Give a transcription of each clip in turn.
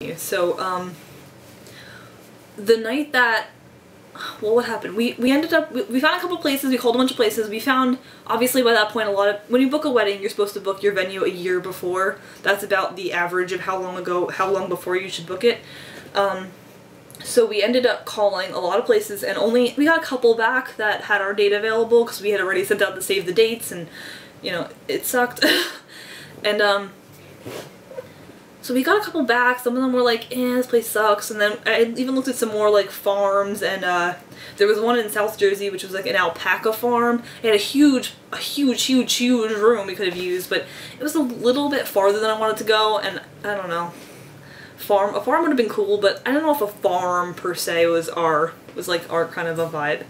So, the night that, well, what happened? We ended up, we found a couple places, we called a bunch of places. We found, obviously by that point, a lot of, when you book a wedding, you're supposed to book your venue a year before. That's about the average of how long before you should book it. So we ended up calling a lot of places, and we got a couple back that had our date available because we had already sent out the save the dates, and, you know, it sucked. And, so we got a couple back. Some of them were like, this place sucks. And then I even looked at some more like farms, and there was one in South Jersey which was like an alpaca farm. It had a huge room we could have used, but it was a little bit farther than I wanted to go, and I don't know. A farm would have been cool, but I don't know if a farm per se was like our kind of a vibe.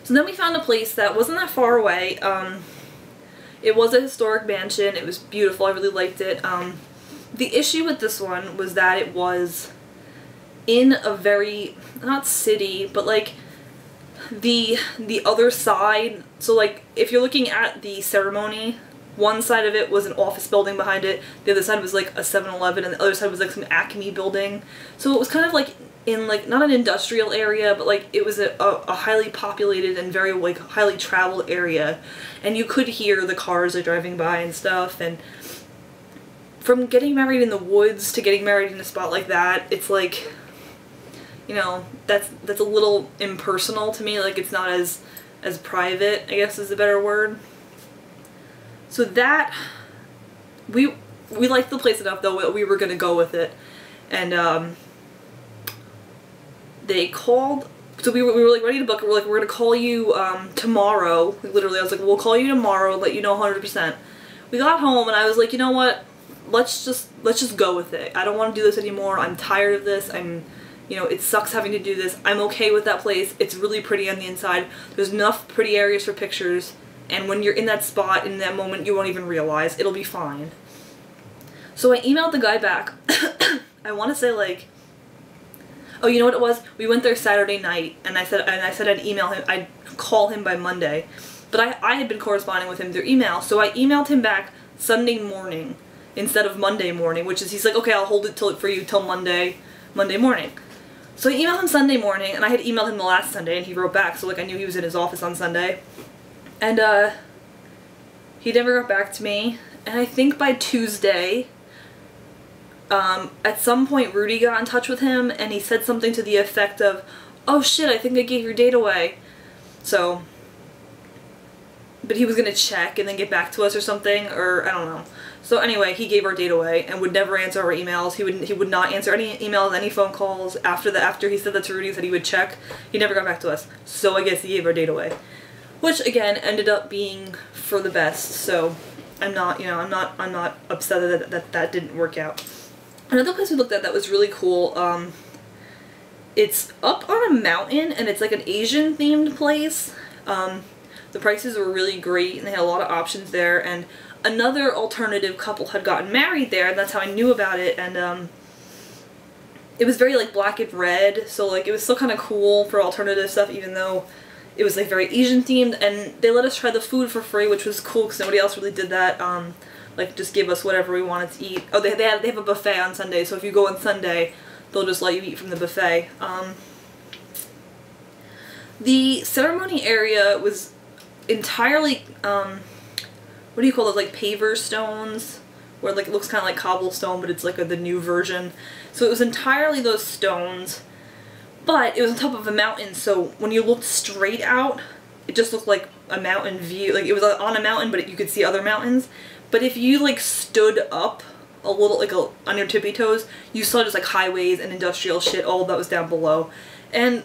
So then we found a place that wasn't that far away. It was a historic mansion. It was beautiful. I really liked it. The issue with this one was that it was in a very, not city, but like the other side. So like if you're looking at the ceremony, one side of it was an office building behind it. The other side was like a 7-Eleven, and the other side was like some Acme building. So it was kind of like in like, not an industrial area, but like it was a highly populated and very like highly traveled area, and you could hear the cars like driving by and stuff. And from getting married in the woods to getting married in a spot like that, it's like, you know, that's a little impersonal to me. Like, it's not as private, I guess is a better word. So that, we liked the place enough though, we were gonna go with it. And they called, so we were like ready to book it. We're like, we're gonna call you tomorrow. Literally, I was like, we'll call you tomorrow, let you know 100%. We got home and I was like, you know what? Let's just go with it. I don't want to do this anymore. I'm tired of this. You know, it sucks having to do this. I'm okay with that place. It's really pretty on the inside. There's enough pretty areas for pictures, and when you're in that spot, in that moment, you won't even realize. It'll be fine. So I emailed the guy back. I want to say like, oh, you know what it was? We went there Saturday night, and I said I'd email him, I'd call him by Monday. But I had been corresponding with him through email, so I emailed him back Sunday morning instead of Monday morning, which is, he's like, okay, I'll hold it for you till Monday morning. So I emailed him Sunday morning, and I had emailed him the last Sunday, and he wrote back, so like I knew he was in his office on Sunday. And he never got back to me, and I think by Tuesday, at some point Rudy got in touch with him, and he said something to the effect of, oh shit, I think I gave your date away. So, but he was gonna check and then get back to us or something, or I don't know. So anyway, he gave our date away and would never answer our emails. He would not answer any emails, any phone calls. After he said that to Rudy, said he would check. He never got back to us. So I guess he gave our date away, which again ended up being for the best. So I'm not, you know, I'm not upset that didn't work out. Another place we looked at that was really cool, it's up on a mountain, and it's like an Asian themed place. The prices were really great, and they had a lot of options there, and another alternative couple had gotten married there, and that's how I knew about it. And it was very like black and red, so like it was still kind of cool for alternative stuff, even though it was like very Asian themed. And they let us try the food for free, which was cool because nobody else really did that. Like, just give us whatever we wanted to eat. Oh, they have a buffet on Sunday, so if you go on Sunday, they'll just let you eat from the buffet. The ceremony area was entirely, what do you call those, like paver stones? Where like it looks kind of like cobblestone, but it's like the new version. So it was entirely those stones, but it was on top of a mountain, so when you looked straight out, it just looked like a mountain view. Like, it was on a mountain, but you could see other mountains. But if you like stood up a little, like on your tippy toes, you saw just like highways and industrial shit, all that was down below. And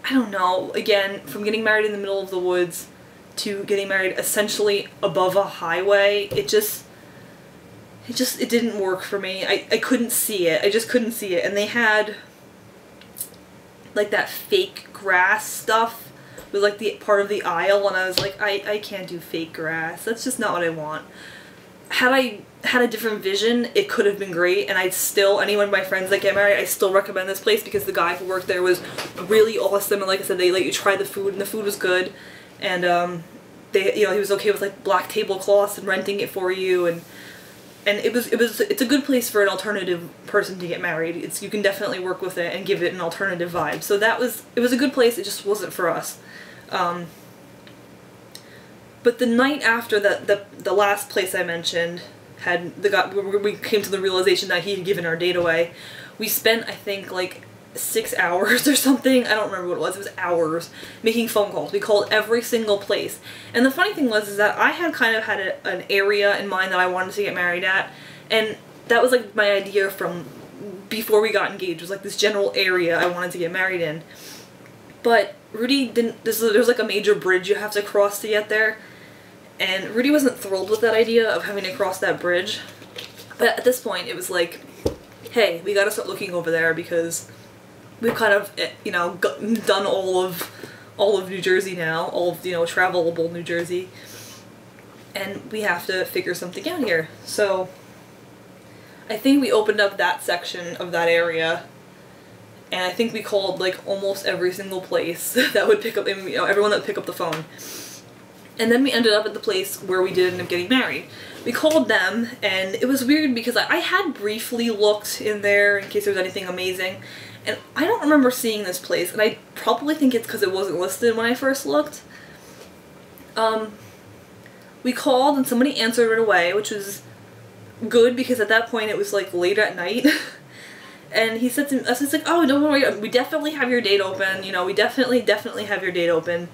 I don't know, again, from getting married in the middle of the woods to getting married essentially above a highway, it didn't work for me. I couldn't see it. I just couldn't see it. And they had like that fake grass stuff with like the part of the aisle, and I was like, I can't do fake grass. That's just not what I want. Had I had a different vision, it could have been great, and I'd still, anyone of my friends that get married, I still recommend this place because the guy who worked there was really awesome, and like I said, they let you try the food, and the food was good, and he was okay with like black tablecloths and renting it for you, and And it's a good place for an alternative person to get married. You can definitely work with it and give it an alternative vibe. So it was a good place, it just wasn't for us. But the night after the last place I mentioned we came to the realization that he had given our date away, we spent, I think, like 6 hours or something, I don't remember what it was hours, making phone calls. We called every single place. And the funny thing was that I had kind of had an area in mind that I wanted to get married at, and that was like my idea from before we got engaged, was like this general area I wanted to get married in. But Rudy didn't, there's like a major bridge you have to cross to get there, and Rudy wasn't thrilled with that idea of having to cross that bridge. But at this point it was like, hey, we gotta start looking over there because we've kind of, you know, done all of New Jersey now, all of, you know, travelable New Jersey, and we have to figure something out here. So I think we opened up that section of that area, and I think we called like almost every single place that would pick up, you know, everyone that would pick up the phone. And then we ended up at the place where we did end up getting married. We called them, and it was weird because I had briefly looked in there in case there was anything amazing, and I don't remember seeing this place, and I probably think it's because it wasn't listed when I first looked. We called and somebody answered right away, which was good because at that point it was like late at night. And he said to us, it's like, oh, don't worry, we definitely have your date open, you know, we definitely have your date open.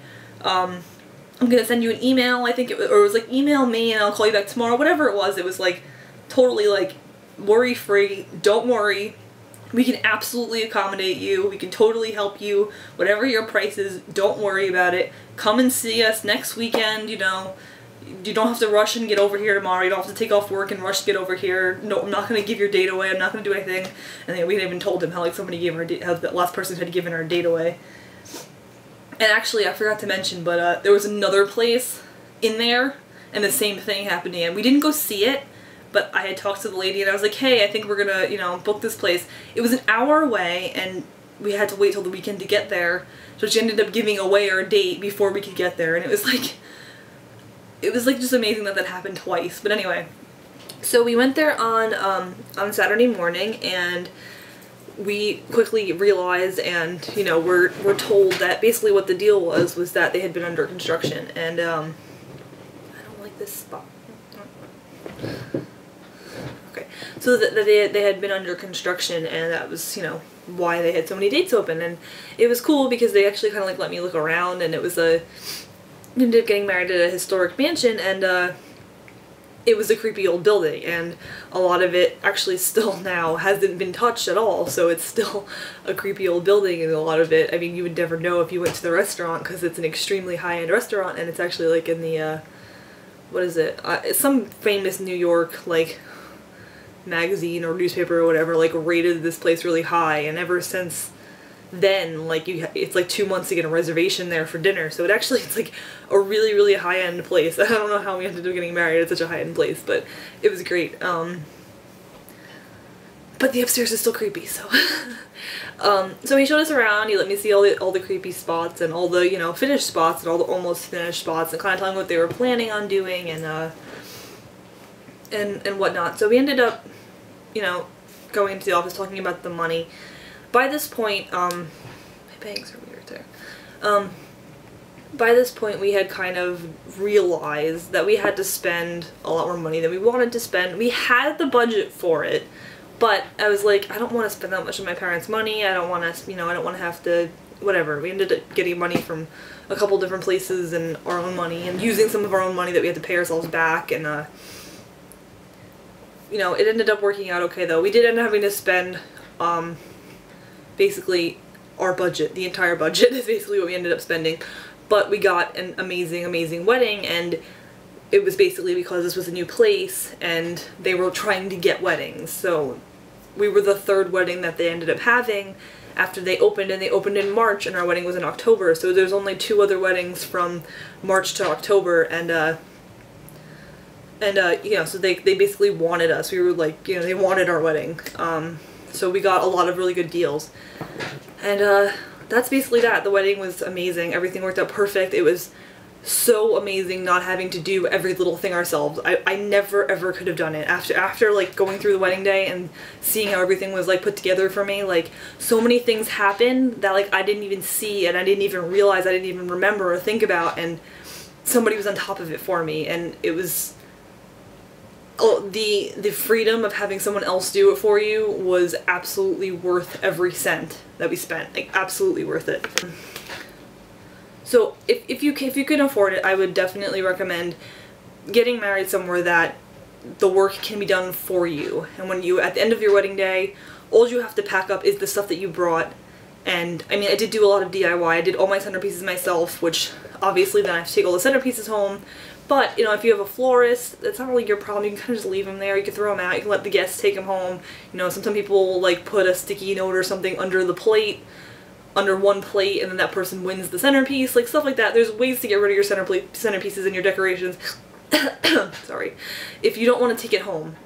I'm gonna send you an email, I think it was like, email me and I'll call you back tomorrow, whatever it was like totally like worry-free, don't worry, we can absolutely accommodate you, we can totally help you, whatever your price is, don't worry about it, come and see us next weekend, you know, you don't have to rush and get over here tomorrow, you don't have to take off work and rush to get over here, no, I'm not gonna give your date away, I'm not gonna do anything. And then we had even told him how like somebody gave her how the last person had given her date away. And actually, I forgot to mention, but there was another place in there, and the same thing happened again. We didn't go see it, but I had talked to the lady, and I was like, hey, I think we're gonna, you know, book this place. It was an hour away, and we had to wait till the weekend to get there, so she ended up giving away our date before we could get there, and it was like just amazing that that happened twice. But anyway, so we went there on Saturday morning, and we quickly realized, and you know, we're told that basically what the deal was that they had been under construction, and I don't like this spot. Okay, so that they had been under construction, and that was, you know, why they had so many dates open. And it was cool because they actually kind of like let me look around, and it was we ended up getting married at a historic mansion, and it was a creepy old building, and a lot of it actually still now hasn't been touched at all, so it's still a creepy old building, and a lot of it, I mean, you would never know if you went to the restaurant because it's an extremely high-end restaurant, and it's actually like in the, what is it, it's some famous New York, like, magazine or newspaper or whatever, like, rated this place really high, and ever since then, like, it's like 2 months to get a reservation there for dinner, so it's like a really, really high-end place. I don't know how we ended up getting married at such a high-end place, but it was great. But the upstairs is still creepy, so so he showed us around, he let me see all the creepy spots, and all the, you know, finished spots, and all the almost finished spots, and kind of telling what they were planning on doing, and whatnot. So we ended up, you know, going into the office talking about the money. By this point, my bangs are weird there. By this point we had kind of realized that we had to spend a lot more money than we wanted to spend. We had the budget for it, but I was like, I don't want to spend that much of my parents' money, I don't want to, you know, I don't want to have to, whatever. We ended up getting money from a couple different places and our own money, and using some of our own money that we had to pay ourselves back, and you know, it ended up working out okay though. We did end up having to spend, basically our budget, the entire budget is basically what we ended up spending, but we got an amazing, amazing wedding, and it was basically because this was a new place and they were trying to get weddings, so we were the third wedding that they ended up having after they opened, and they opened in March, and our wedding was in October, so there's only 2 other weddings from March to October, and you know, so they basically wanted us. We were like, you know, they wanted our wedding. So we got a lot of really good deals. And that's basically that. The wedding was amazing. Everything worked out perfect. It was so amazing not having to do every little thing ourselves. I never ever could have done it. After like going through the wedding day and seeing how everything was like put together for me, like so many things happened that like I didn't even see and I didn't even realize, I didn't even remember or think about, and somebody was on top of it for me, and it was, oh, the freedom of having someone else do it for you was absolutely worth every cent that we spent. Like absolutely worth it. So if you can afford it, I would definitely recommend getting married somewhere that the work can be done for you. And when you, at the end of your wedding day, all you have to pack up is the stuff that you brought. And I mean, I did do a lot of DIY. I did all my centerpieces myself, which obviously then I have to take all the centerpieces home. But, you know, if you have a florist, that's not really your problem. You can kind of just leave them there. You can throw them out. You can let the guests take them home. You know, some people will, like, put a sticky note or something under the plate, under one plate, and then that person wins the centerpiece. Like, stuff like that. There's ways to get rid of your centerpieces and your decorations. Sorry. If you don't want to take it home.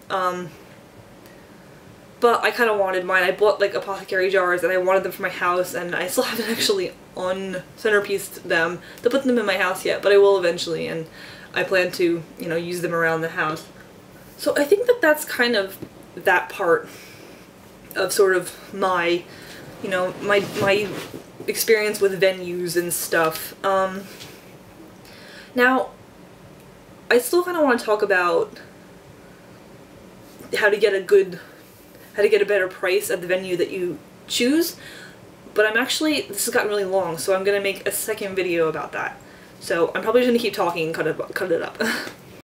But I kind of wanted mine. I bought, like, apothecary jars, and I wanted them for my house, and I still haven't actually un-centerpieced them to put them in my house yet, but I will eventually, and I plan to, you know, use them around the house. So I think that that's kind of that part of sort of my, you know, my experience with venues and stuff. Now, I still kind of want to talk about how to get a better price at the venue that you choose, but this has gotten really long, so I'm going to make a second video about that. So I'm probably just going to keep talking and cut it up.